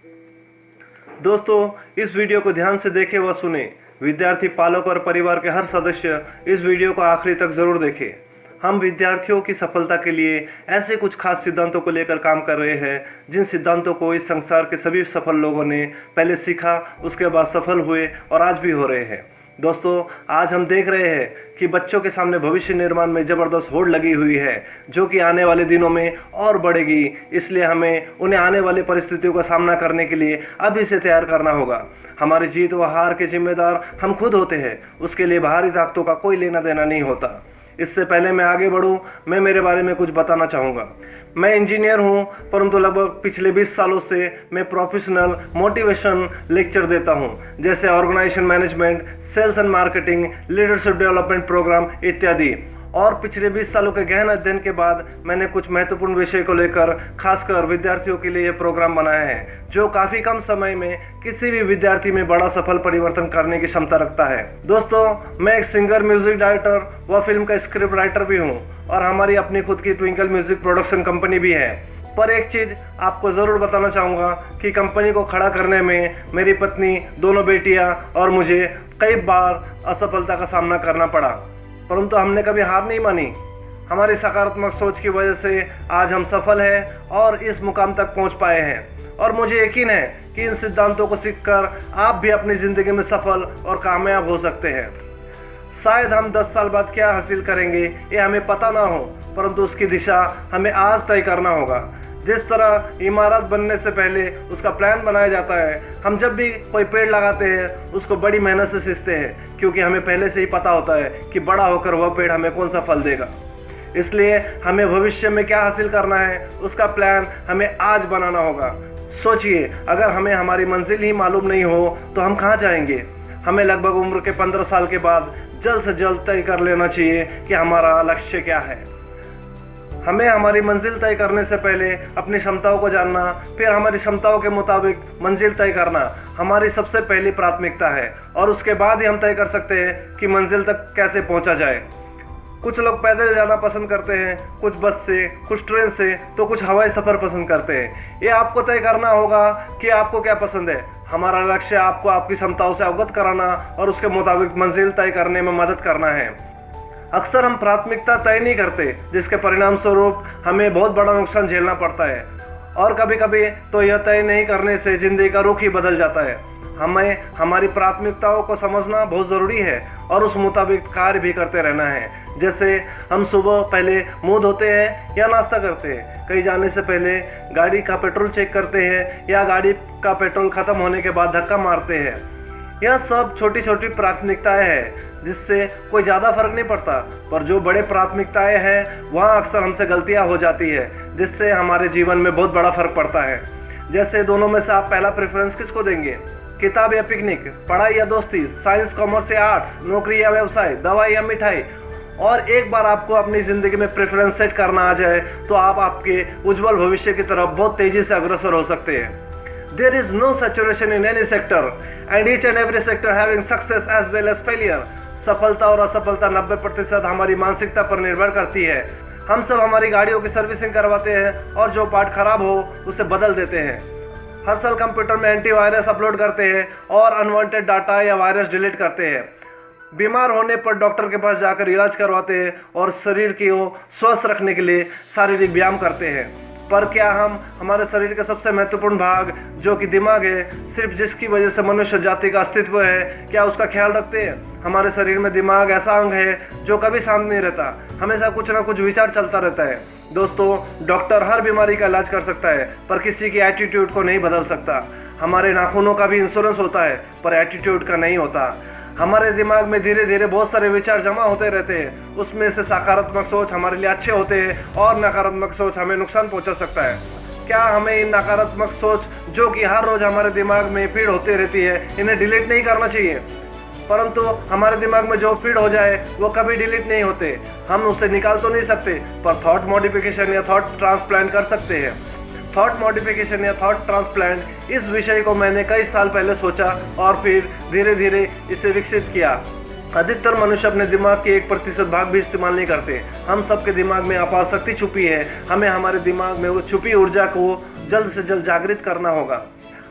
दोस्तों, इस वीडियो को ध्यान से देखें व सुने। विद्यार्थी, पालक और परिवार के हर सदस्य इस वीडियो को आखिरी तक जरूर देखें। हम विद्यार्थियों की सफलता के लिए ऐसे कुछ खास सिद्धांतों को लेकर काम कर रहे हैं, जिन सिद्धांतों को इस संसार के सभी सफल लोगों ने पहले सीखा, उसके बाद सफल हुए और आज भी हो रहे हैं। दोस्तों, आज हम देख रहे हैं कि बच्चों के सामने भविष्य निर्माण में ज़बरदस्त होड़ लगी हुई है, जो कि आने वाले दिनों में और बढ़ेगी। इसलिए हमें उन्हें आने वाली परिस्थितियों का सामना करने के लिए अभी से तैयार करना होगा। हमारी जीत व हार के जिम्मेदार हम खुद होते हैं, उसके लिए बाहरी ताकतों का कोई लेना देना नहीं होता। इससे पहले मैं आगे बढ़ूं, मैं मेरे बारे में कुछ बताना चाहूँगा। मैं इंजीनियर हूं, परंतु लगभग पिछले 20 सालों से मैं प्रोफेशनल मोटिवेशन लेक्चर देता हूं, जैसे organisation management, sales and marketing, leadership development program इत्यादि। और पिछले 20 सालों के गहन अध्ययन के बाद मैंने कुछ महत्वपूर्ण विषय को लेकर खासकर विद्यार्थियों के लिए ये प्रोग्राम बनाया है, जो काफ़ी कम समय में किसी भी विद्यार्थी में बड़ा सफल परिवर्तन करने की क्षमता रखता है। दोस्तों, मैं एक सिंगर, म्यूजिक डायरेक्टर व फिल्म का स्क्रिप्ट राइटर भी हूँ और हमारी अपनी खुद की ट्विंकल म्यूजिक प्रोडक्शन कंपनी भी है। पर एक चीज़ आपको ज़रूर बताना चाहूँगा कि कंपनी को खड़ा करने में मेरी पत्नी, दोनों बेटियाँ और मुझे कई बार असफलता का सामना करना पड़ा, परंतु हमने कभी हार नहीं मानी। हमारी सकारात्मक सोच की वजह से आज हम सफल हैं और इस मुकाम तक पहुंच पाए हैं। और मुझे यकीन है कि इन सिद्धांतों को सीखकर आप भी अपनी ज़िंदगी में सफल और कामयाब हो सकते हैं। शायद हम 10 साल बाद क्या हासिल करेंगे ये हमें पता ना हो, परंतु उसकी दिशा हमें आज तय करना होगा। जिस तरह इमारत बनने से पहले उसका प्लान बनाया जाता है, हम जब भी कोई पेड़ लगाते हैं उसको बड़ी मेहनत से सींचते हैं, क्योंकि हमें पहले से ही पता होता है कि बड़ा होकर वह पेड़ हमें कौन सा फल देगा। इसलिए हमें भविष्य में क्या हासिल करना है उसका प्लान हमें आज बनाना होगा। सोचिए, अगर हमें हमारी मंजिल ही मालूम नहीं हो तो हम कहाँ जाएंगे। हमें लगभग उम्र के 15 साल के बाद जल्द से जल्द तय कर लेना चाहिए कि हमारा लक्ष्य क्या है। हमें हमारी मंजिल तय करने से पहले अपनी क्षमताओं को जानना, फिर हमारी क्षमताओं के मुताबिक मंजिल तय करना हमारी सबसे पहली प्राथमिकता है, और उसके बाद ही हम तय कर सकते हैं कि मंजिल तक कैसे पहुंचा जाए। कुछ लोग पैदल जाना पसंद करते हैं, कुछ बस से, कुछ ट्रेन से, तो कुछ हवाई सफ़र पसंद करते हैं। ये आपको तय करना होगा कि आपको क्या पसंद है। हमारा लक्ष्य आपको आपकी क्षमताओं से अवगत कराना और उसके मुताबिक मंजिल तय करने में मदद करना है। अक्सर हम प्राथमिकता तय नहीं करते, जिसके परिणाम स्वरूप हमें बहुत बड़ा नुकसान झेलना पड़ता है, और कभी कभी तो यह तय नहीं करने से जिंदगी का रुख ही बदल जाता है। हमें हमारी प्राथमिकताओं को समझना बहुत ज़रूरी है और उस मुताबिक कार्य भी करते रहना है। जैसे हम सुबह पहले मुंह धोते हैं या नाश्ता करते हैं, कहीं जाने से पहले गाड़ी का पेट्रोल चेक करते हैं या गाड़ी का पेट्रोल ख़त्म होने के बाद धक्का मारते हैं। यह सब छोटी छोटी प्राथमिकताएं हैं, जिससे कोई ज़्यादा फर्क नहीं पड़ता, पर जो बड़े प्राथमिकताएं हैं वहाँ अक्सर हमसे गलतियाँ हो जाती है, जिससे हमारे जीवन में बहुत बड़ा फर्क पड़ता है। जैसे दोनों में से आप पहला प्रेफरेंस किसको देंगे? किताब या पिकनिक, पढ़ाई या दोस्ती, साइंस, कॉमर्स या आर्ट्स, नौकरी या व्यवसाय, दवाई या मिठाई? और एक बार आपको अपनी ज़िंदगी में प्रेफरेंस सेट करना आ जाए तो आप आपके उज्जवल भविष्य की तरफ बहुत तेज़ी से अग्रसर हो सकते हैं। There is no saturation in any sector and each and every sector having success as well as failure. सफलता और असफलता 90% हमारी मानसिकता पर निर्भर करती है। हम सब हमारी गाड़ियों की सर्विसिंग करवाते हैं और जो पार्ट खराब हो उसे बदल देते हैं। हर साल कंप्यूटर में एंटीवायरस अपलोड करते हैं और अनवांटेड डाटा या वायरस डिलीट करते हैं। बीमार होने पर डॉक्टर के पास जाकर इलाज करवाते हैं और शरीर को स्वस्थ रखने के लिए शारीरिक व्यायाम करते हैं। पर क्या हम हमारे शरीर के सबसे महत्वपूर्ण भाग, जो कि दिमाग है, सिर्फ जिसकी वजह से मनुष्य जाति का अस्तित्व है, क्या उसका ख्याल रखते हैं? हमारे शरीर में दिमाग ऐसा अंग है जो कभी शांत नहीं रहता, हमेशा कुछ ना कुछ विचार चलता रहता है। दोस्तों, डॉक्टर हर बीमारी का इलाज कर सकता है, पर किसी की एटीट्यूड को नहीं बदल सकता। हमारे नाखूनों का भी इंश्योरेंस होता है, पर एटीट्यूड का नहीं होता। हमारे दिमाग में धीरे धीरे बहुत सारे विचार जमा होते रहते हैं, उसमें से सकारात्मक सोच हमारे लिए अच्छे होते हैं और नकारात्मक सोच हमें नुकसान पहुंचा सकता है। क्या हमें इन नकारात्मक सोच, जो कि हर रोज हमारे दिमाग में फीड होती रहती है, इन्हें डिलीट नहीं करना चाहिए? परंतु हमारे दिमाग में जो फीड हो जाए वो कभी डिलीट नहीं होते। हम उसे निकाल तो नहीं सकते, पर थॉट मॉडिफिकेशन या थॉट ट्रांसप्लांट कर सकते हैं। थॉट मॉडिफिकेशन या थॉट ट्रांसप्लांट, इस विषय को मैंने कई साल पहले सोचा और फिर धीरे धीरे इसे विकसित किया। अधिकतर मनुष्य अपने दिमाग के 1% भाग भी इस्तेमाल नहीं करते। हम सबके दिमाग में अपार शक्ति छुपी है, हमें हमारे दिमाग में वो छुपी ऊर्जा को जल्द से जल्द जागृत करना होगा।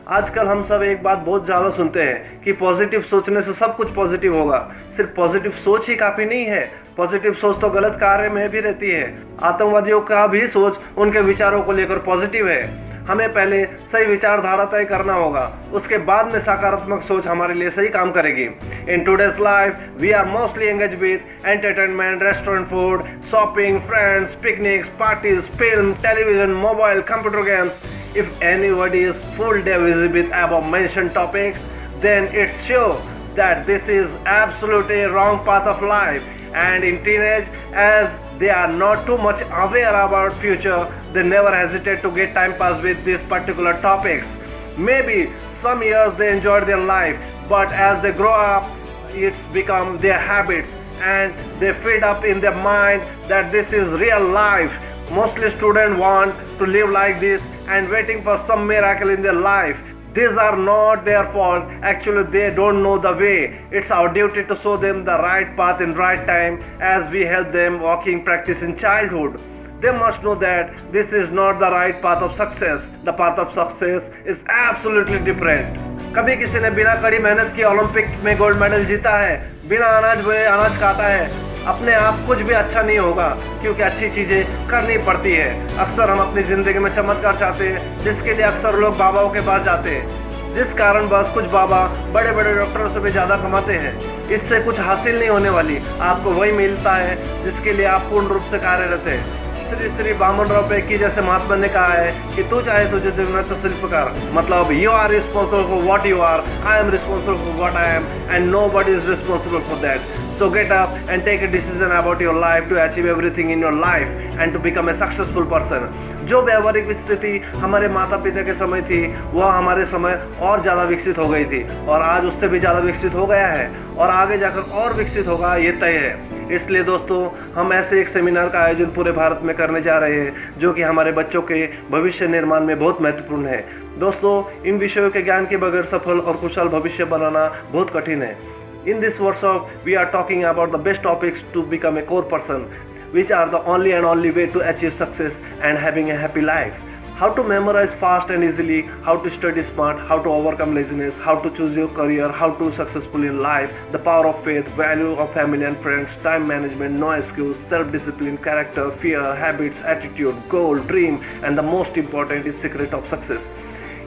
आजकल हम सब एक बात बहुत ज़्यादा सुनते हैं कि पॉजिटिव सोचने से सब कुछ पॉजिटिव होगा। सिर्फ पॉजिटिव सोच ही काफ़ी नहीं है, पॉजिटिव सोच तो गलत कार्य में भी रहती है। आतंकवादियों का भी सोच उनके विचारों को लेकर पॉजिटिव है। हमें पहले सही विचारधारा तय करना होगा, उसके बाद में सकारात्मक सोच हमारे लिए सही काम करेगी। In today's life we are mostly engage with entertainment, restaurant food, shopping, friends, picnics, parties, film, television, mobile, computer games. If anybody is full day busy with above mentioned topics, then it's sure that this is absolutely wrong path of life. And in teenage, as they are not too much aware about future, they never hesitate to get time pass with these particular topics. Maybe some years they enjoyed their life, but as they grow up, it's become their habits and they feed up in their mind that this is real life. Mostly students want to live like this and waiting for some miracle in their life. These are not their fault. Actually, they don't know the way. It's our duty to show them the right path in right time as we help them walking practice in childhood. They must know that this is not the right path of success. The path of success is absolutely different. कभी किसी ने बिना कड़ी मेहनत की Olympic में gold medal जीता है, बिना अनाज बोए अनाज खाता है, अपने आप कुछ भी अच्छा नहीं होगा, क्योंकि अच्छी चीज़ें करनी पड़ती है। अक्सर हम अपनी ज़िंदगी में चमत्कार चाहते हैं, जिसके लिए अक्सर लोग बाबाओं के पास जाते हैं, जिस कारण बस कुछ बाबा बड़े बड़े डॉक्टरों से भी ज़्यादा कमाते हैं। इससे कुछ हासिल नहीं होने वाली, आपको वही मिलता है जिसके लिए आप पूर्ण रूप से कार्यरत हैं। श्री श्री वामनराव पैकी जैसे महात्मा ने कहा है कि तू चाहे तुझे जीवनाचं शिल्पकार, मतलब you are responsible for what you are, I am responsible for what I am, and nobody is responsible for that. So get up and take a decision about your life to achieve everything in your life and to become a successful person. जो व्यवहारिक स्थिति हमारे माता पिता के समय थी, वह हमारे समय और ज़्यादा विकसित हो गई थी और आज उससे भी ज़्यादा विकसित हो गया है और आगे जाकर और विकसित होगा, ये तय है। इसलिए दोस्तों, हम ऐसे एक सेमिनार का आयोजन पूरे भारत में करने जा रहे हैं जो कि हमारे बच्चों के भविष्य निर्माण में बहुत महत्वपूर्ण है। दोस्तों, इन विषयों के ज्ञान के बगैर सफल और कुशल भविष्य बनाना बहुत कठिन है। In this workshop, we are talking about the best topics to become a core person, which are the only and only way to achieve success and having a happy life. How to memorize fast and easily, how to study smart, how to overcome laziness, how to choose your career, how to successful in life, the power of faith, value of family and friends, time management, no excuse, self-discipline, character, fear, habits, attitude, goal, dream, and the most important is secret of success.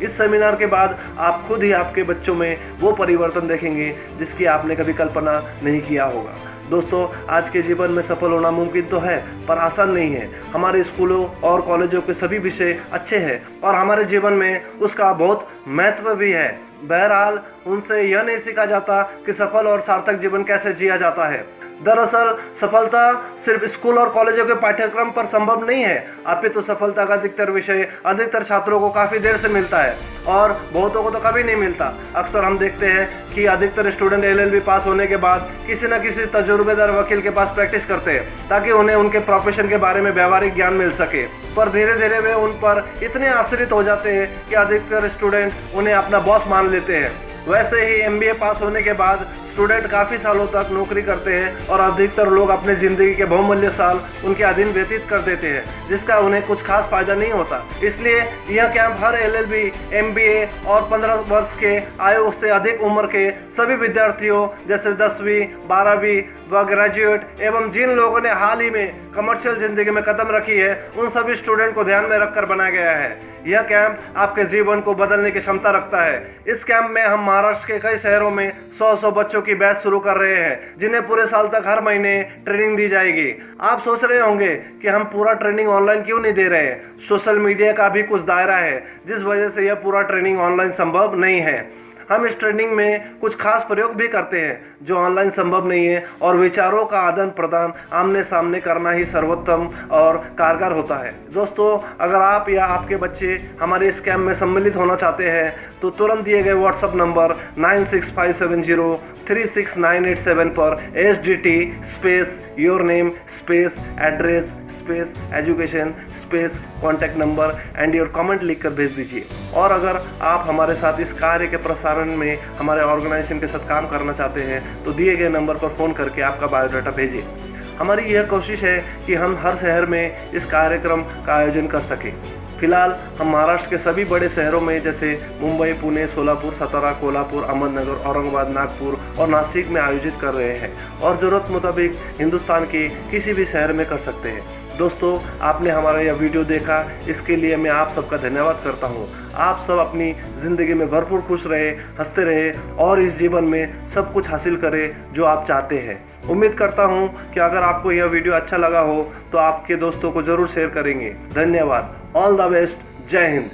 इस seminar के बाद आप खुद ही आपके बच्चों में वो परिवर्तन देखेंगे जिसकी आपने कभी कल्पना नहीं किया होगा। दोस्तों, आज के जीवन में सफल होना मुमकिन तो है, पर आसान नहीं है। हमारे स्कूलों और कॉलेजों के सभी विषय अच्छे हैं और हमारे जीवन में उसका बहुत महत्व भी है। बहरहाल, उनसे यह नहीं सीखा जाता कि सफल और सार्थक जीवन कैसे जिया जाता है। दरअसल सफलता सिर्फ स्कूल और कॉलेजों के पाठ्यक्रम पर संभव नहीं है, अपितु सफलता का अधिकतर विषय अधिकतर छात्रों को काफ़ी देर से मिलता है और बहुतों को तो कभी नहीं मिलता। अक्सर हम देखते हैं कि अधिकतर स्टूडेंट LLB पास होने के बाद किसी न किसी तजुर्बेदार वकील के पास प्रैक्टिस करते हैं ताकि उन्हें उनके प्रोफेशन के बारे में व्यावहारिक ज्ञान मिल सके, पर धीरे धीरे वे उन पर इतने आश्रित हो जाते हैं कि अधिकतर स्टूडेंट उन्हें अपना बॉस मान लेते हैं। वैसे ही MBA पास होने के बाद स्टूडेंट काफ़ी सालों तक नौकरी करते हैं और अधिकतर लोग अपनी ज़िंदगी के बहुमूल्य साल उनके अधीन व्यतीत कर देते हैं, जिसका उन्हें कुछ खास फायदा नहीं होता। इसलिए यह कैंप हर LLB, MBA और 15 वर्ष के आयु से अधिक उम्र के सभी विद्यार्थियों जैसे 10वीं, 12वीं व ग्रेजुएट एवं जिन लोगों ने हाल ही में कमर्शियल ज़िंदगी में कदम रखी है, उन सभी स्टूडेंट को ध्यान में रखकर बनाया गया है। यह कैंप आपके जीवन को बदलने की क्षमता रखता है। इस कैंप में हम महाराष्ट्र के कई शहरों में 100 बच्चों की बैच शुरू कर रहे हैं, जिन्हें पूरे साल तक हर महीने ट्रेनिंग दी जाएगी। आप सोच रहे होंगे कि हम पूरा ट्रेनिंग ऑनलाइन क्यों नहीं दे रहे हैं। सोशल मीडिया का भी कुछ दायरा है, जिस वजह से यह पूरा ट्रेनिंग ऑनलाइन संभव नहीं है। हम इस ट्रेनिंग में कुछ खास प्रयोग भी करते हैं जो ऑनलाइन संभव नहीं है और विचारों का आदान प्रदान आमने सामने करना ही सर्वोत्तम और कारगर होता है। दोस्तों, अगर आप या आपके बच्चे हमारे इस कैंप में सम्मिलित होना चाहते हैं तो तुरंत दिए गए व्हाट्सएप नंबर 9657036987 पर SDT space your name space address space education space contact number and your comment लिखकर भेज दीजिए। और अगर आप हमारे साथ इस कार्य के प्रसारण में हमारे ऑर्गेनाइजेशन के साथ काम करना चाहते हैं तो दिए गए नंबर पर फ़ोन करके आपका बायोडाटा भेजिए। हमारी यह कोशिश है कि हम हर शहर में इस कार्यक्रम का आयोजन कर सकें। फिलहाल हम महाराष्ट्र के सभी बड़े शहरों में जैसे मुंबई, पुणे, सोलापुर, सतारा, कोल्हापुर, अहमदनगर, औरंगाबाद, नागपुर और नासिक में आयोजित कर रहे हैं और ज़रूरत मुताबिक हिंदुस्तान के किसी भी शहर में कर सकते हैं। दोस्तों, आपने हमारा यह वीडियो देखा, इसके लिए मैं आप सबका धन्यवाद करता हूँ। आप सब अपनी ज़िंदगी में भरपूर खुश रहे, हंसते रहे और इस जीवन में सब कुछ हासिल करें जो आप चाहते हैं। उम्मीद करता हूँ कि अगर आपको यह वीडियो अच्छा लगा हो तो आपके दोस्तों को ज़रूर शेयर करेंगे। धन्यवाद। All the best. जय हिंद।